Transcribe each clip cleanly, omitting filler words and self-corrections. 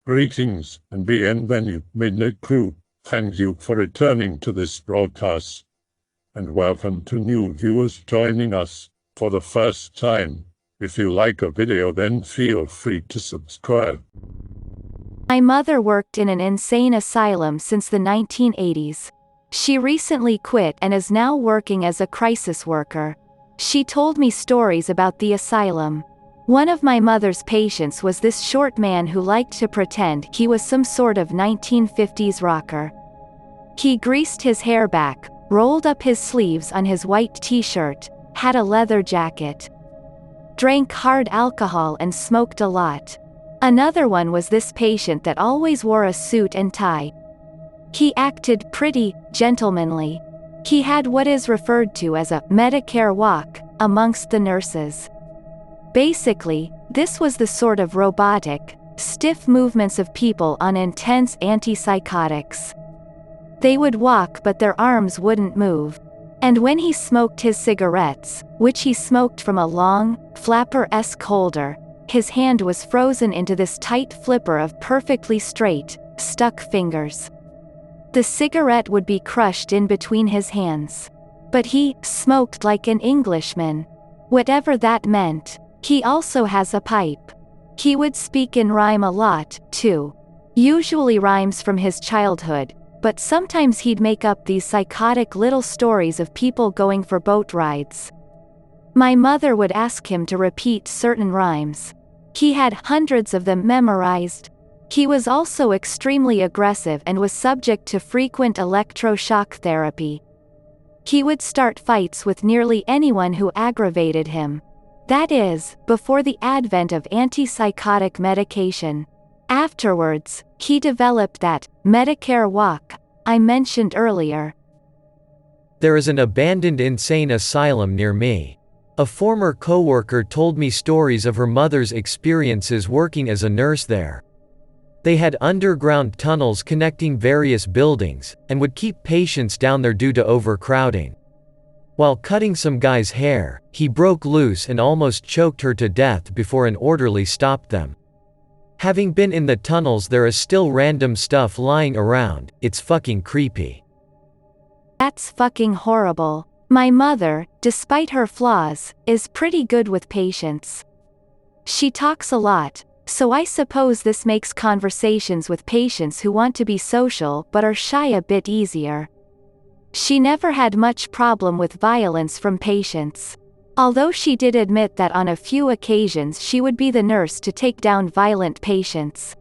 Greetings and bienvenue, Midnight Crew. Thank you for returning to this broadcast, and welcome to new viewers joining us for the first time. If you like a video, then feel free to subscribe. My mother worked in an insane asylum since the 1980s. She recently quit and is now working as a crisis worker. She told me stories about the asylum. One of my mother's patients was this short man who liked to pretend he was some sort of 1950s rocker. He greased his hair back, rolled up his sleeves on his white t-shirt, had a leather jacket, drank hard alcohol and smoked a lot. Another one was this patient that always wore a suit and tie. He acted pretty gentlemanly. He had what is referred to as a Medicare Walk amongst the nurses. Basically, this was the sort of robotic, stiff movements of people on intense antipsychotics. They would walk but their arms wouldn't move. And when he smoked his cigarettes, which he smoked from a long, flapper-esque holder, his hand was frozen into this tight flipper of perfectly straight, stuck fingers. The cigarette would be crushed in between his hands. But he smoked like an Englishman. Whatever that meant. He also has a pipe. He would speak in rhyme a lot, too. Usually rhymes from his childhood, but sometimes he'd make up these psychotic little stories of people going for boat rides. My mother would ask him to repeat certain rhymes. He had hundreds of them memorized. He was also extremely aggressive and was subject to frequent electroshock therapy. He would start fights with nearly anyone who aggravated him. That is, before the advent of antipsychotic medication. Afterwards, he developed that Medicare Walk I mentioned earlier. There is an abandoned insane asylum near me. A former coworker told me stories of her mother's experiences working as a nurse there. They had underground tunnels connecting various buildings, and would keep patients down there due to overcrowding. While cutting some guy's hair, he broke loose and almost choked her to death before an orderly stopped them. Having been in the tunnels, there is still random stuff lying around. It's fucking creepy. That's fucking horrible. My mother, despite her flaws, is pretty good with patients. She talks a lot, so I suppose this makes conversations with patients who want to be social but are shy a bit easier. She never had much problem with violence from patients. Although she did admit that on a few occasions she would be the nurse to take down violent patients.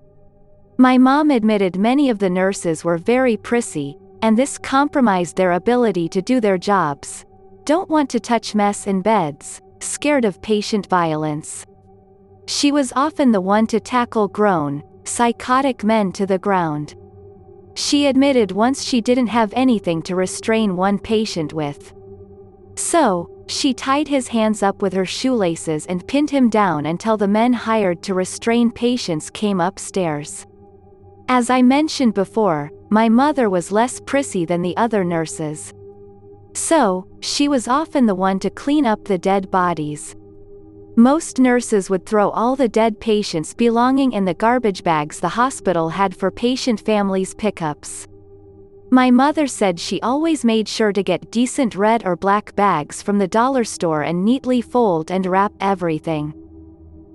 My mom admitted many of the nurses were very prissy, and this compromised their ability to do their jobs. Don't want to touch mess in beds, scared of patient violence. She was often the one to tackle grown, psychotic men to the ground. She admitted once she didn't have anything to restrain one patient with. So, she tied his hands up with her shoelaces and pinned him down until the men hired to restrain patients came upstairs. As I mentioned before, my mother was less prissy than the other nurses. So, she was often the one to clean up the dead bodies. Most nurses would throw all the dead patients' belonging in the garbage bags the hospital had for patient families' pickups. My mother said she always made sure to get decent red or black bags from the dollar store and neatly fold and wrap everything.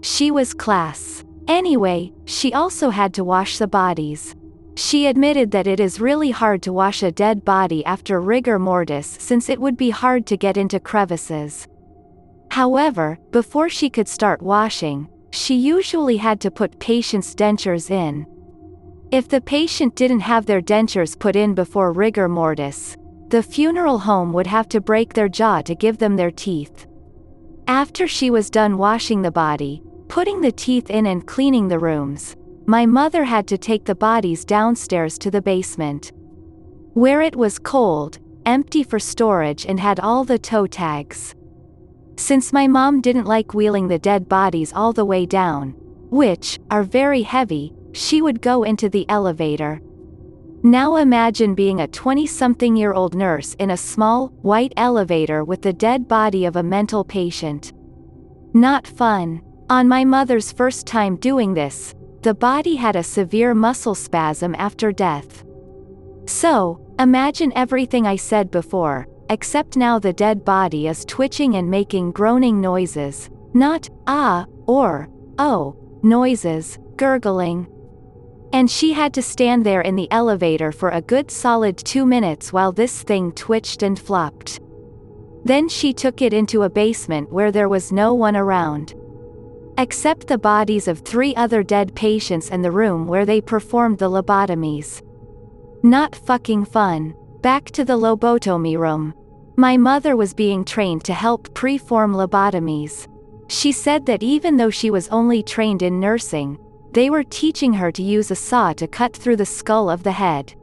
She was class. Anyway, she also had to wash the bodies. She admitted that it is really hard to wash a dead body after rigor mortis since it would be hard to get into crevices. However, before she could start washing, she usually had to put patients' dentures in. If the patient didn't have their dentures put in before rigor mortis, the funeral home would have to break their jaw to give them their teeth. After she was done washing the body, putting the teeth in and cleaning the rooms, my mother had to take the bodies downstairs to the basement, where it was cold, empty for storage and had all the toe tags. Since my mom didn't like wheeling the dead bodies all the way down, which are very heavy, she would go into the elevator. Now imagine being a 20-something-year-old nurse in a small, white elevator with the dead body of a mental patient. Not fun. On my mother's first time doing this, the body had a severe muscle spasm after death. So, imagine everything I said before, except now the dead body is twitching and making groaning noises, not, ah, or, oh, noises, gurgling. And she had to stand there in the elevator for a good solid 2 minutes while this thing twitched and flopped. Then she took it into a basement where there was no one around. Except the bodies of 3 other dead patients and the room where they performed the lobotomies. Not fucking fun. Back to the lobotomy room. My mother was being trained to help perform lobotomies. She said that even though she was only trained in nursing, they were teaching her to use a saw to cut through the skull of the head.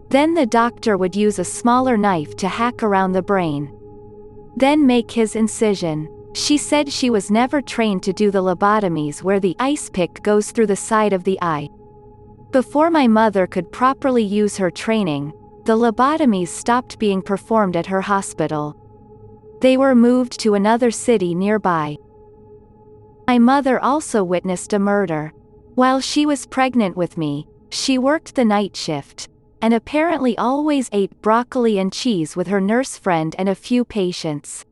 Then the doctor would use a smaller knife to hack around the brain. Then make his incision. She said she was never trained to do the lobotomies where the ice pick goes through the side of the eye. Before my mother could properly use her training, the lobotomies stopped being performed at her hospital. They were moved to another city nearby. My mother also witnessed a murder. While she was pregnant with me, she worked the night shift, and apparently always ate broccoli and cheese with her nurse friend and a few patients.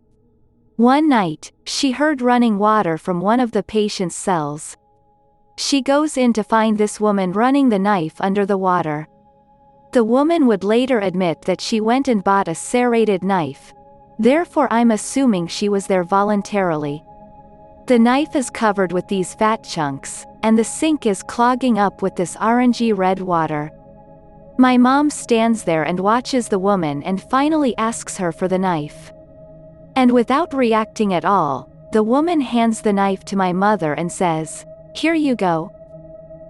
One night, she heard running water from one of the patient's cells. She goes in to find this woman running the knife under the water. The woman would later admit that she went and bought a serrated knife. Therefore I'm assuming she was there voluntarily. The knife is covered with these fat chunks, and the sink is clogging up with this orangey red water. My mom stands there and watches the woman and finally asks her for the knife. And without reacting at all, the woman hands the knife to my mother and says, "Here you go."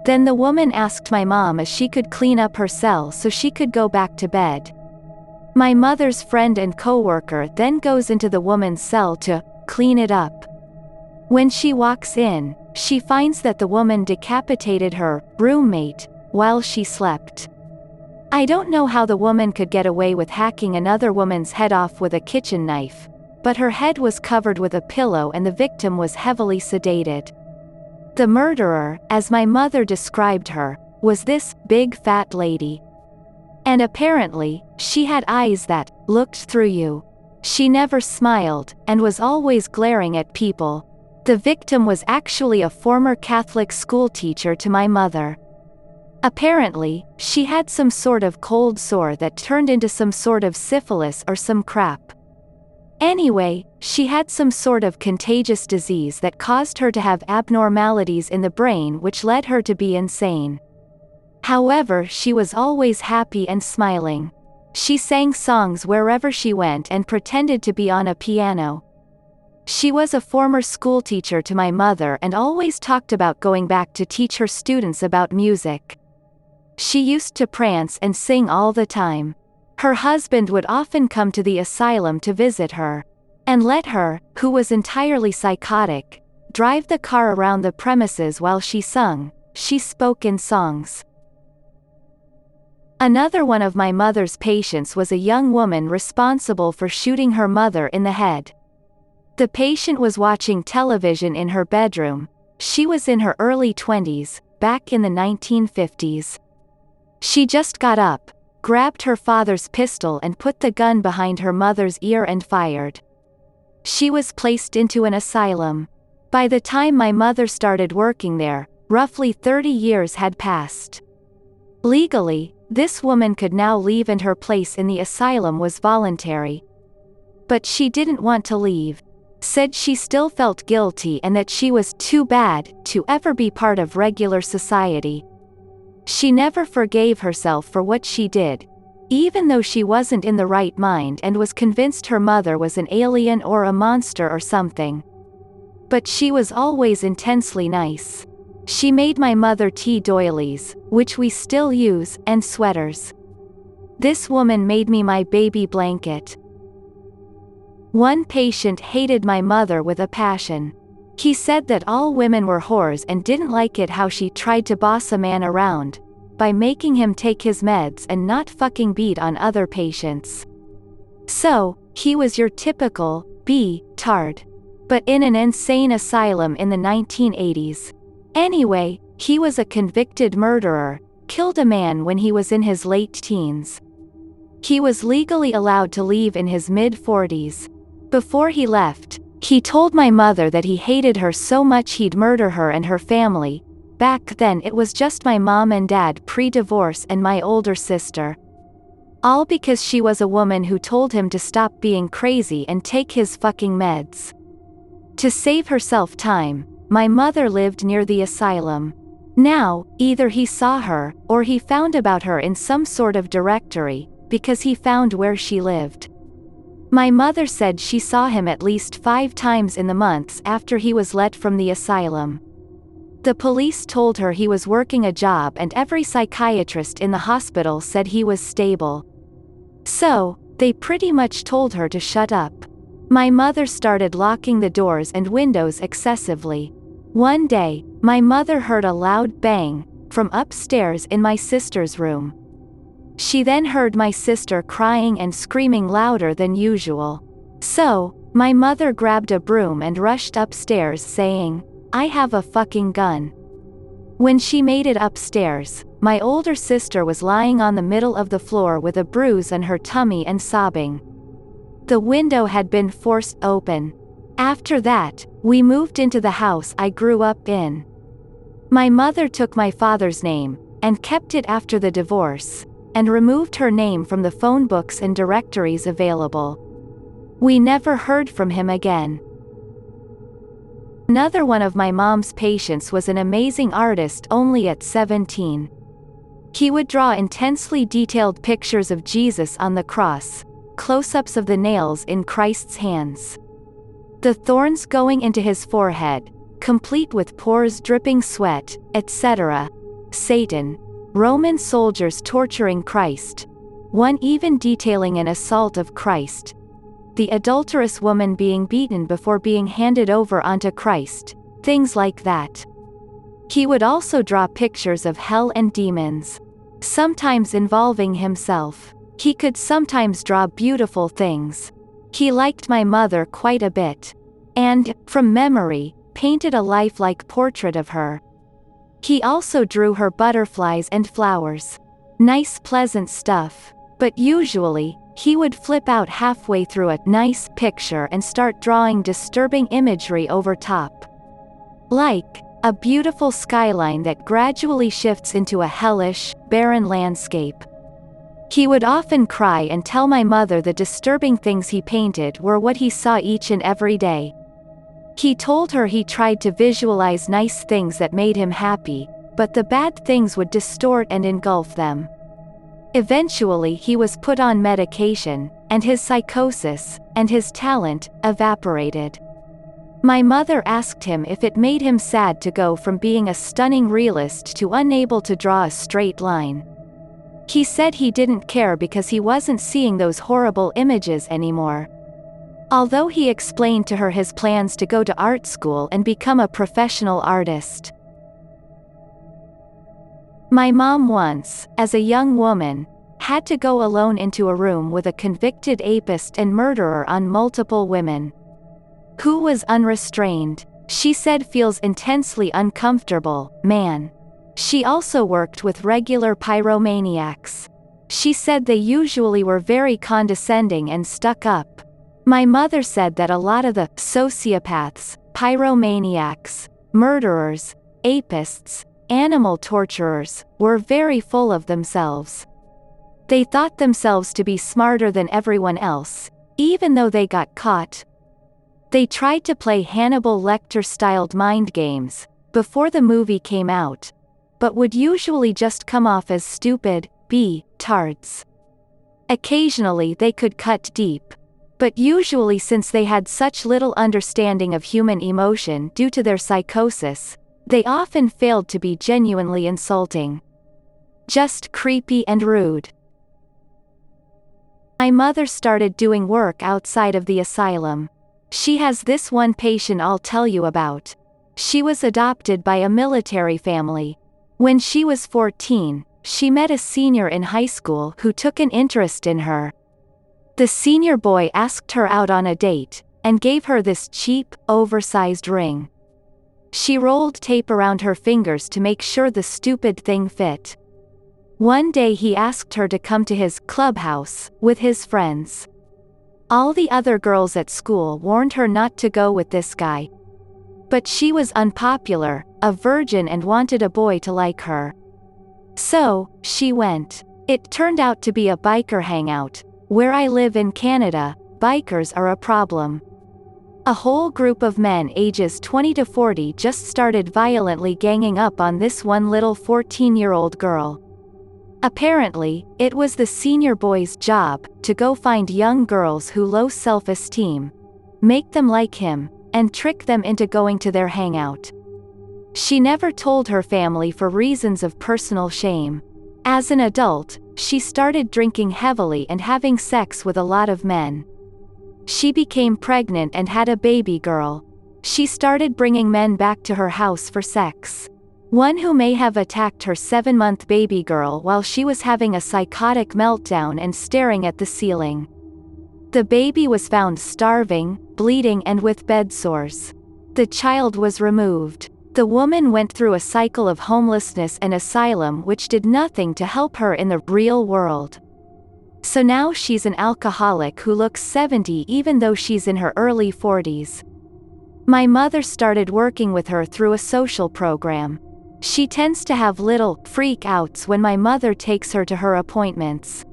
Then the woman asked my mom if she could clean up her cell so she could go back to bed. My mother's friend and coworker then goes into the woman's cell to clean it up. When she walks in, she finds that the woman decapitated her roommate while she slept. I don't know how the woman could get away with hacking another woman's head off with a kitchen knife, but her head was covered with a pillow and the victim was heavily sedated. The murderer, as my mother described her, was this big fat lady. And apparently, she had eyes that looked through you. She never smiled, and was always glaring at people. The victim was actually a former Catholic school teacher to my mother. Apparently, she had some sort of cold sore that turned into some sort of syphilis or some crap. Anyway, she had some sort of contagious disease that caused her to have abnormalities in the brain which led her to be insane. However, she was always happy and smiling. She sang songs wherever she went and pretended to be on a piano. She was a former school teacher to my mother and always talked about going back to teach her students about music. She used to prance and sing all the time. Her husband would often come to the asylum to visit her, and let her, who was entirely psychotic, drive the car around the premises while she sung. She spoke in songs. Another one of my mother's patients was a young woman responsible for shooting her mother in the head. The patient was watching television in her bedroom. She was in her early 20s, back in the 1950s. She just got up, grabbed her father's pistol and put the gun behind her mother's ear and fired. She was placed into an asylum. By the time my mother started working there, roughly 30 years had passed. Legally, this woman could now leave and her place in the asylum was voluntary. But she didn't want to leave. Said she still felt guilty and that she was too bad to ever be part of regular society. She never forgave herself for what she did, even though she wasn't in the right mind and was convinced her mother was an alien or a monster or something. But she was always intensely nice. She made my mother tea doilies, which we still use, and sweaters. This woman made me my baby blanket. One patient hated my mother with a passion. He said that all women were whores and didn't like it how she tried to boss a man around, by making him take his meds and not fucking beat on other patients. So, he was your typical tard. But in an insane asylum in the 1980s. Anyway, He was a convicted murderer, killed a man when he was in his late teens. He was legally allowed to leave in his mid-40s. Before he left, he told my mother that he hated her so much he'd murder her and her family. Back then it was just my mom and dad pre-divorce and my older sister. All because she was a woman who told him to stop being crazy and take his fucking meds. To save herself time, my mother lived near the asylum. Now, either he saw her, or he found about her in some sort of directory, because he found where she lived. My mother said she saw him at least 5 times in the months after he was let from the asylum. The police told her he was working a job and every psychiatrist in the hospital said he was stable. So, they pretty much told her to shut up. My mother started locking the doors and windows excessively. One day, my mother heard a loud bang from upstairs in my sister's room. She then heard my sister crying and screaming louder than usual. So, my mother grabbed a broom and rushed upstairs saying, "I have a fucking gun." When she made it upstairs, my older sister was lying on the middle of the floor with a bruise on her tummy and sobbing. The window had been forced open. After that, we moved into the house I grew up in. My mother took my father's name, and kept it after the divorce, and removed her name from the phone books and directories available. We never heard from him again. Another one of my mom's patients was an amazing artist only at 17. He would draw intensely detailed pictures of Jesus on the cross, close-ups of the nails in Christ's hands, the thorns going into his forehead, complete with pores dripping sweat, etc. Satan, Roman soldiers torturing Christ, one even detailing an assault of Christ, the adulterous woman being beaten before being handed over onto Christ, things like that. He would also draw pictures of hell and demons, sometimes involving himself. He could sometimes draw beautiful things. He liked my mother quite a bit, and, from memory, painted a lifelike portrait of her. He also drew her butterflies and flowers. Nice pleasant stuff, but usually, he would flip out halfway through a nice picture and start drawing disturbing imagery over top. Like, a beautiful skyline that gradually shifts into a hellish, barren landscape. He would often cry and tell my mother the disturbing things he painted were what he saw each and every day. He told her he tried to visualize nice things that made him happy, but the bad things would distort and engulf them. Eventually he was put on medication, and his psychosis, and his talent, evaporated. My mother asked him if it made him sad to go from being a stunning realist to unable to draw a straight line. He said he didn't care because he wasn't seeing those horrible images anymore. Although he explained to her his plans to go to art school and become a professional artist. My mom once, as a young woman, had to go alone into a room with a convicted apist and murderer on multiple women. Who was unrestrained, she said feels intensely uncomfortable, man. She also worked with regular pyromaniacs. She said they usually were very condescending and stuck up. My mother said that a lot of the sociopaths, pyromaniacs, murderers, apists, animal torturers, were very full of themselves. They thought themselves to be smarter than everyone else, even though they got caught. They tried to play Hannibal Lecter-styled mind games, before the movie came out, but would usually just come off as stupid, tards. Occasionally they could cut deep, but usually since they had such little understanding of human emotion due to their psychosis, they often failed to be genuinely insulting. Just creepy and rude. My mother started doing work outside of the asylum. She has this one patient I'll tell you about. She was adopted by a military family. When she was 14, she met a senior in high school who took an interest in her. The senior boy asked her out on a date, and gave her this cheap, oversized ring. She rolled tape around her fingers to make sure the stupid thing fit. One day he asked her to come to his clubhouse with his friends. All the other girls at school warned her not to go with this guy. But she was unpopular, a virgin, and wanted a boy to like her. So, she went. It turned out to be a biker hangout. Where I live in Canada, bikers are a problem. A whole group of men ages 20 to 40 just started violently ganging up on this one little 14-year-old girl. Apparently, it was the senior boy's job to go find young girls who low self-esteem, make them like him, and trick them into going to their hangout. She never told her family for reasons of personal shame. As an adult, she started drinking heavily and having sex with a lot of men. She became pregnant and had a baby girl. She started bringing men back to her house for sex. One who may have attacked her 7-month baby girl while she was having a psychotic meltdown and staring at the ceiling. The baby was found starving, bleeding, and with bed sores. The child was removed. The woman went through a cycle of homelessness and asylum which did nothing to help her in the real world. So now she's an alcoholic who looks 70 even though she's in her early 40s. My mother started working with her through a social program. She tends to have little freak outs when my mother takes her to her appointments.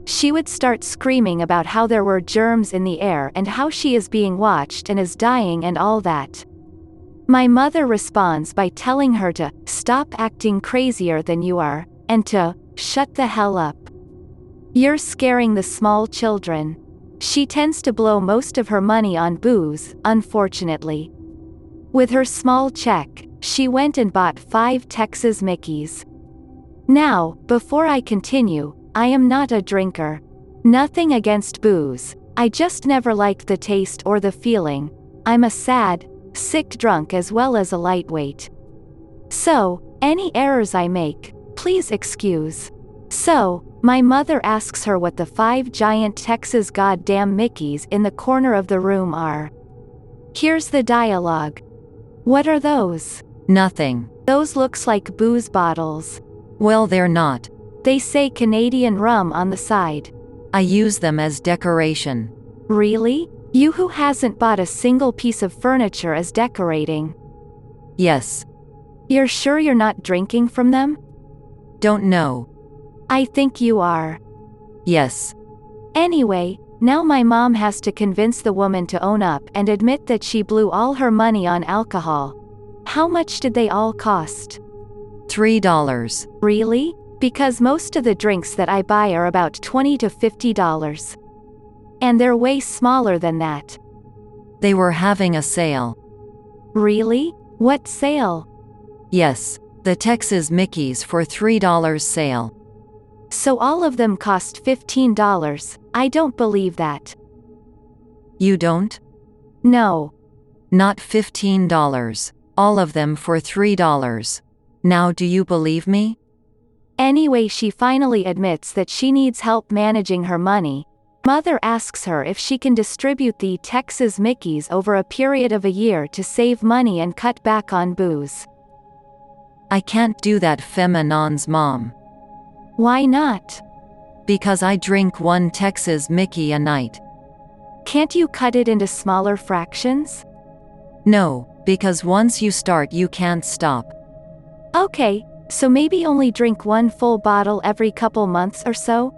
She would start screaming about how there were germs in the air and how she is being watched and is dying and all that. My mother responds by telling her to stop acting crazier than you are, and to shut the hell up. You're scaring the small children. She tends to blow most of her money on booze, unfortunately. With her small check, she went and bought 5 Texas Mickeys. Now, before I continue, I am not a drinker. Nothing against booze, I just never liked the taste or the feeling. I'm a sad, sick drunk as well as a lightweight. So, any errors I make, please excuse. So, my mother asks her what the 5 giant Texas goddamn Mickeys in the corner of the room are. Here's the dialogue. What are those? Nothing. Those looks like booze bottles. Well, they're not. They say Canadian rum on the side. I use them as decoration. Really? You who hasn't bought a single piece of furniture as decorating. Yes. You're sure you're not drinking from them? Don't know. I think you are. Yes. Anyway, now my mom has to convince the woman to own up and admit that she blew all her money on alcohol. How much did they all cost? $3. Really? Because most of the drinks that I buy are about $20 to $50. And they're way smaller than that. They were having a sale. Really? What sale? Yes, the Texas Mickeys for $3 sale. So all of them cost $15. I don't believe that. You don't? No. Not $15. All of them for $3. Now do you believe me? Anyway, she finally admits that she needs help managing her money. Mother asks her if she can distribute the Texas Mickeys over a period of a year to save money and cut back on booze. I can't do that, Feminon's mom. Why not? Because I drink 1 Texas Mickey a night. Can't you cut it into smaller fractions? No, because once you start you can't stop. Okay, so maybe only drink 1 full bottle every couple months or so?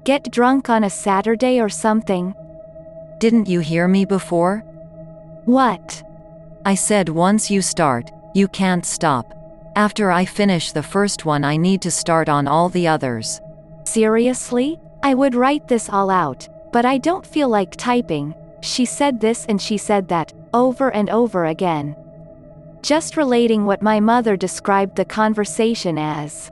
Get drunk on a Saturday or something. Didn't you hear me before? What? I said once you start, you can't stop. After I finish the first one I need to start on all the others. Seriously? I would write this all out, but I don't feel like typing. She said this and she said that, over and over again. Just relating what my mother described the conversation as.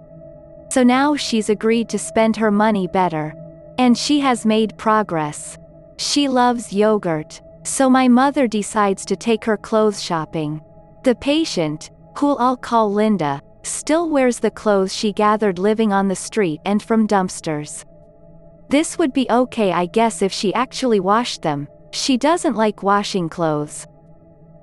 So now she's agreed to spend her money better. And she has made progress. She loves yogurt, so my mother decides to take her clothes shopping. The patient, who I'll call Linda, still wears the clothes she gathered living on the street and from dumpsters. This would be okay, I guess, if she actually washed them. She doesn't like washing clothes.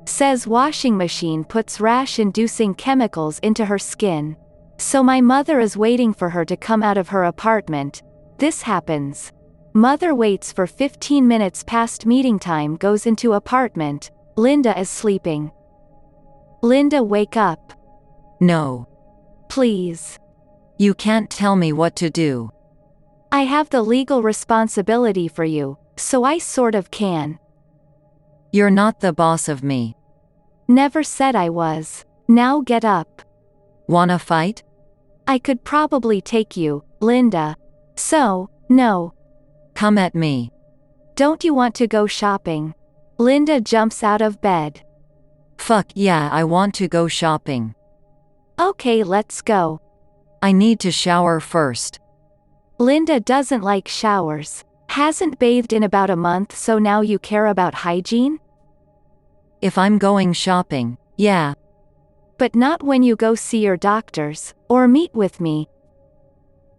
Says washing machine puts rash-inducing chemicals into her skin. So my mother is waiting for her to come out of her apartment. This happens. Mother waits for 15 minutes past meeting time, goes into apartment. Linda is sleeping. Linda, wake up. No. Please. You can't tell me what to do. I have the legal responsibility for you, so I sort of can. You're not the boss of me. Never said I was. Now get up. Wanna fight? I could probably take you, Linda. So, no. Come at me. Don't you want to go shopping? Linda jumps out of bed. Fuck yeah, I want to go shopping. Okay, let's go. I need to shower first. Linda doesn't like showers. Hasn't bathed in about a month, so now you care about hygiene? If I'm going shopping, yeah. But not when you go see your doctors, or meet with me.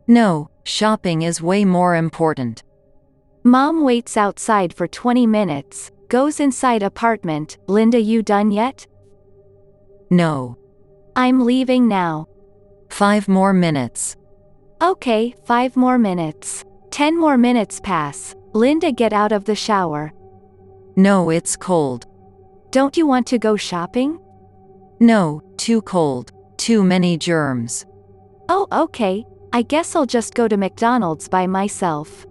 No, shopping is way more important. Mom waits outside for 20 minutes, goes inside apartment. Linda, you done yet? No. I'm leaving now. 5 more minutes. Okay, 5 more minutes. 10 more minutes pass. Linda, get out of the shower. No, it's cold. Don't you want to go shopping? No, too cold. Too many germs. Oh, okay. I guess I'll just go to McDonald's by myself.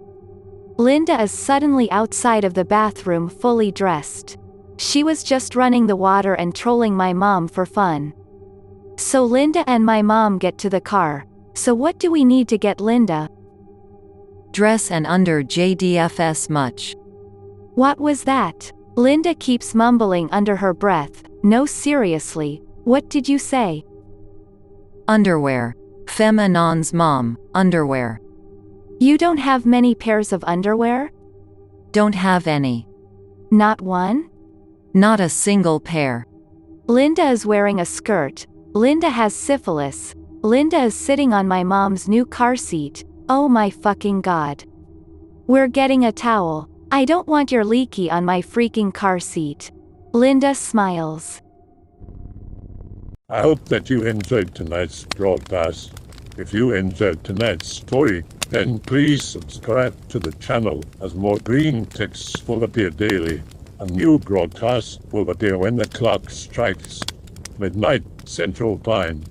Linda is suddenly outside of the bathroom fully dressed. She was just running the water and trolling my mom for fun. So Linda and my mom get to the car. So what do we need to get Linda? Dress and under JDFS much. What was that? Linda keeps mumbling under her breath. No, seriously, what did you say? Underwear. Feminon's mom, underwear. You don't have many pairs of underwear? Don't have any. Not one? Not a single pair. Linda is wearing a skirt. Linda has syphilis. Linda is sitting on my mom's new car seat. Oh my fucking god. We're getting a towel. I don't want your leaky on my freaking car seat. Linda smiles. I hope that you enjoyed tonight's broadcast. If you enjoyed tonight's story, then please subscribe to the channel, as more Greentext will appear daily. A new broadcast will appear when the clock strikes midnight Central Time.